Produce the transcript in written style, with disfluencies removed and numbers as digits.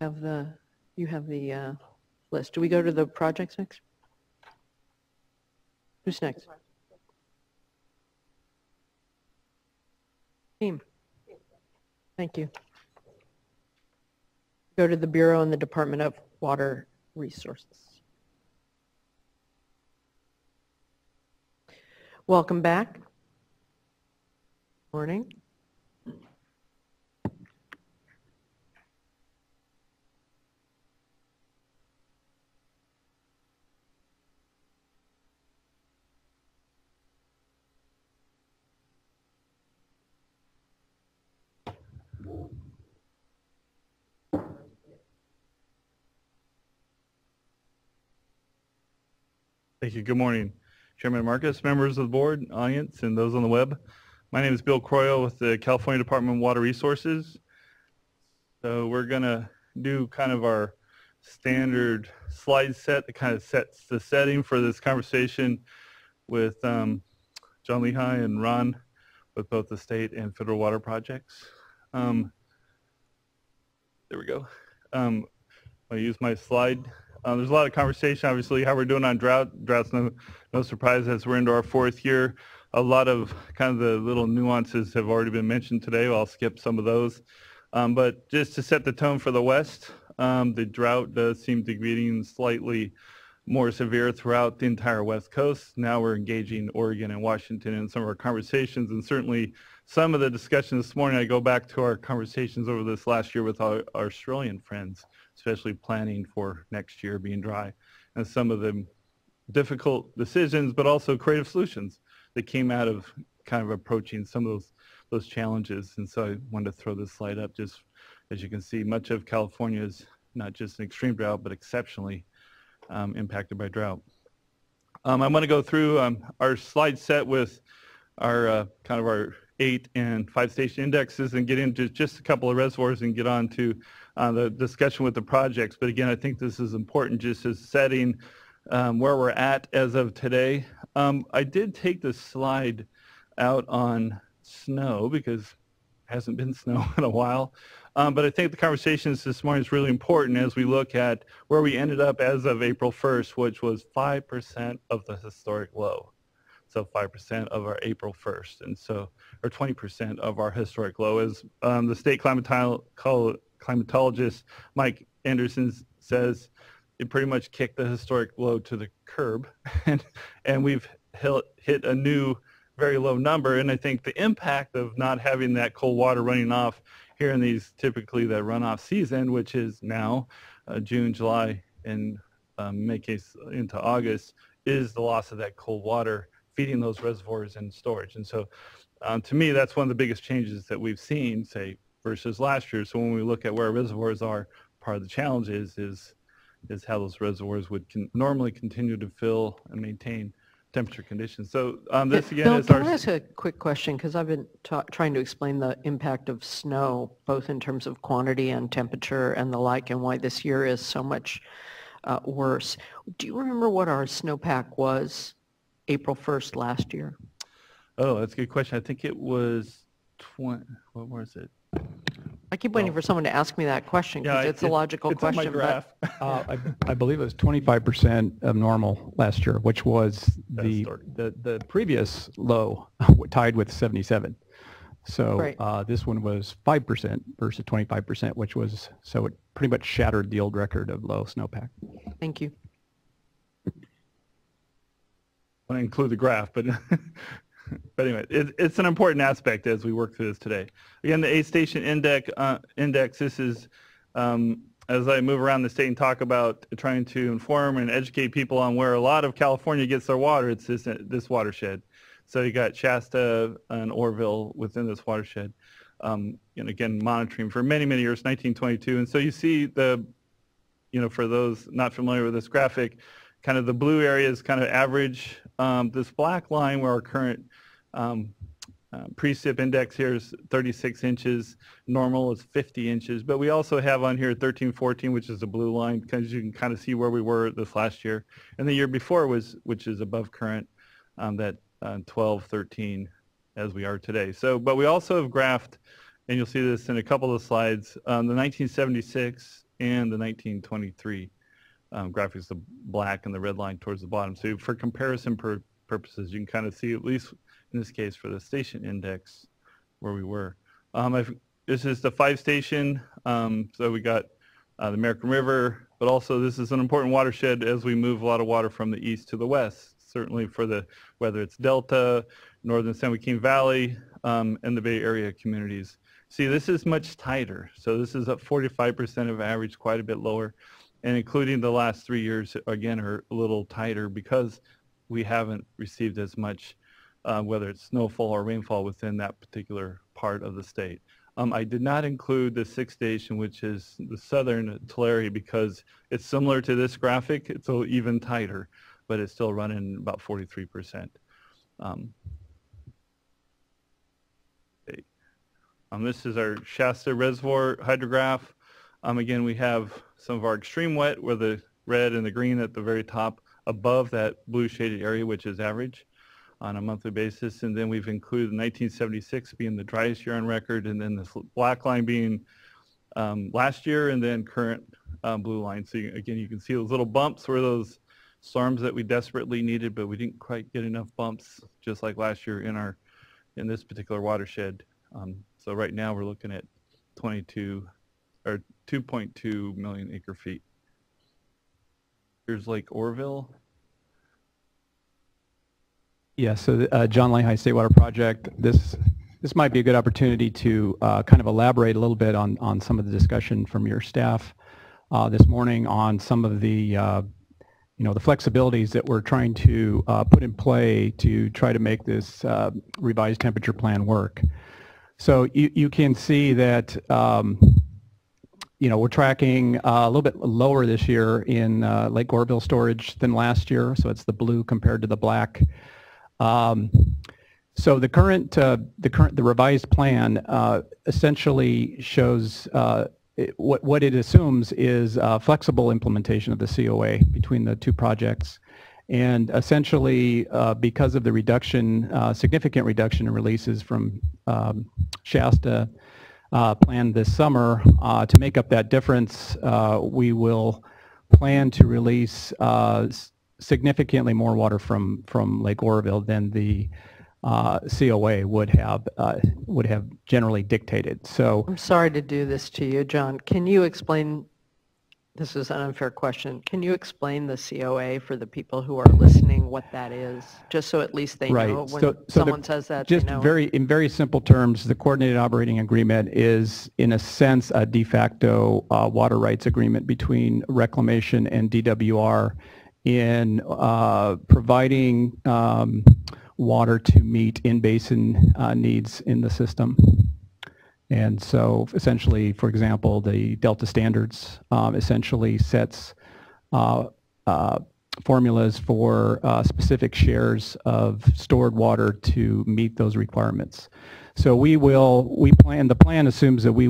You have the list. Do we go to the projects next? Who's next? Team. Thank you. Go to the Bureau and the Department of Water Resources. Welcome back. Morning. Thank you. Good morning, Chairman Marcus, members of the board, audience, and those on the web. My name is Bill Croyle with the California Department of Water Resources. So we're going to do kind of our standard slide set that kind of sets the setting for this conversation with John Lehigh and Ron with both the state and federal water projects. There we go. I'll use my slide. There's a lot of conversation, obviously, how we're doing on drought. Drought's no surprise as we're into our 4th year. A lot of kind of the little nuances have already been mentioned today. I'll skip some of those. But just to set the tone for the West, the drought does seem to be getting slightly more severe throughout the entire West Coast. Now we're engaging Oregon and Washington in some of our conversations, and certainly some of the discussion this morning, I go back to our conversations over this last year with our Australian friends, especially planning for next year being dry, and some of the difficult decisions, but also creative solutions that came out of kind of approaching some of those challenges. And so I wanted to throw this slide up. Just as you can see, much of California is not just an extreme drought, but exceptionally impacted by drought. I'm going to go through our slide set with our kind of our 8 and 5 station indexes and get into just a couple of reservoirs and get on to the discussion with the projects. But again, I think this is important just as setting where we're at as of today. I did take this slide out on snow because it hasn't been snow in a while. But I think the conversations this morning is really important as we look at where we ended up as of April 1st, which was 5% of the historic low. So 5% of our April 1st, and so, or 20% of our historic low. As the state climatologist Mike Anderson says, it pretty much kicked the historic low to the curb, and we've hit a new very low number. And I think the impact of not having that cold water running off here in these typically the runoff season, which is now June, July, and May case into August, is the loss of that cold water feeding those reservoirs in storage. And so to me, that's one of the biggest changes that we've seen, say, versus last year. So when we look at where reservoirs are, part of the challenge is how those reservoirs would normally continue to fill and maintain temperature conditions. So this again Bill, is can I ask a quick question? Because I've been trying to explain the impact of snow, both in terms of quantity and temperature and the like, and why this year is so much worse. Do you remember what our snowpack was April 1st last year? Oh, that's a good question. I think it was what was it? I keep waiting for someone to ask me that question because it's a logical question. On my graph. I believe it was 25% of normal last year, which was the previous low tied with 77. So right. This one was 5% versus 25%, which was, so it pretty much shattered the old record of low snowpack. Thank you. I want to include the graph, but but anyway, it's an important aspect as we work through this today. Again, the 8 station index, this is, as I move around the state and talk about trying to inform and educate people on where a lot of California gets their water, it's this watershed. So you got Shasta and Orville within this watershed. And again, monitoring for many, many years, 1922. And so you see the, for those not familiar with this graphic, kind of the blue area is kind of average. This black line where our current precip index here is 36 inches. Normal is 50 inches. But we also have on here 13, 14, which is the blue line, because you can kind of see where we were this last year. And the year before was, which is above current, that 12, 13 as we are today. So, but we also have graphed, and you'll see this in a couple of slides, the 1976 and the 1923 graphics, the black and the red line towards the bottom. So for comparison purposes, you can kind of see, at least in this case for the station index, where we were. This is the 5-station, so we got the American River, but also this is an important watershed as we move a lot of water from the east to the west, certainly for whether it's Delta, Northern San Joaquin Valley, and the Bay Area communities. See, this is much tighter. So this is up 45% of average, quite a bit lower, and including the last 3 years, again, are a little tighter because we haven't received as much, whether it's snowfall or rainfall within that particular part of the state. I did not include the 6th station, which is the southern Tulare, because it's similar to this graphic. It's even tighter, but it's still running about 43%. This is our Shasta Reservoir hydrograph. Again, we have some of our extreme wet, where the red and the green at the very top above that blue shaded area, which is average on a monthly basis. And then we've included 1976 being the driest year on record, and then this black line being last year, and then current blue line. So again, you can see those little bumps were those storms that we desperately needed, but we didn't quite get enough bumps, just like last year in this particular watershed. So right now we're looking at 2.2 million acre feet. Here's Lake Oroville. Yeah, so John Lehi State Water Project, this might be a good opportunity to kind of elaborate a little bit on some of the discussion from your staff this morning on some of the the flexibilities that we're trying to put in play to try to make this revised temperature plan work. So you can see that we're tracking a little bit lower this year in Lake Oroville storage than last year. So it's the blue compared to the black. So the revised plan essentially shows what it assumes is flexible implementation of the COA between the two projects, and essentially because of the reduction, significant reduction in releases from Shasta planned this summer, to make up that difference, we will plan to release significantly more water from Lake Oroville than the COA would have generally dictated. So I'm sorry to do this to you, John. Can you explain? This is an unfair question. Can you explain the COA for the people who are listening, what that is, just so at least they know when someone says that? Just in very simple terms, the Coordinated Operating Agreement is, in a sense, a de facto water rights agreement between Reclamation and DWR in providing water to meet in-basin needs in the system. And so essentially, for example, the Delta Standards essentially sets formulas for specific shares of stored water to meet those requirements. So the plan assumes that we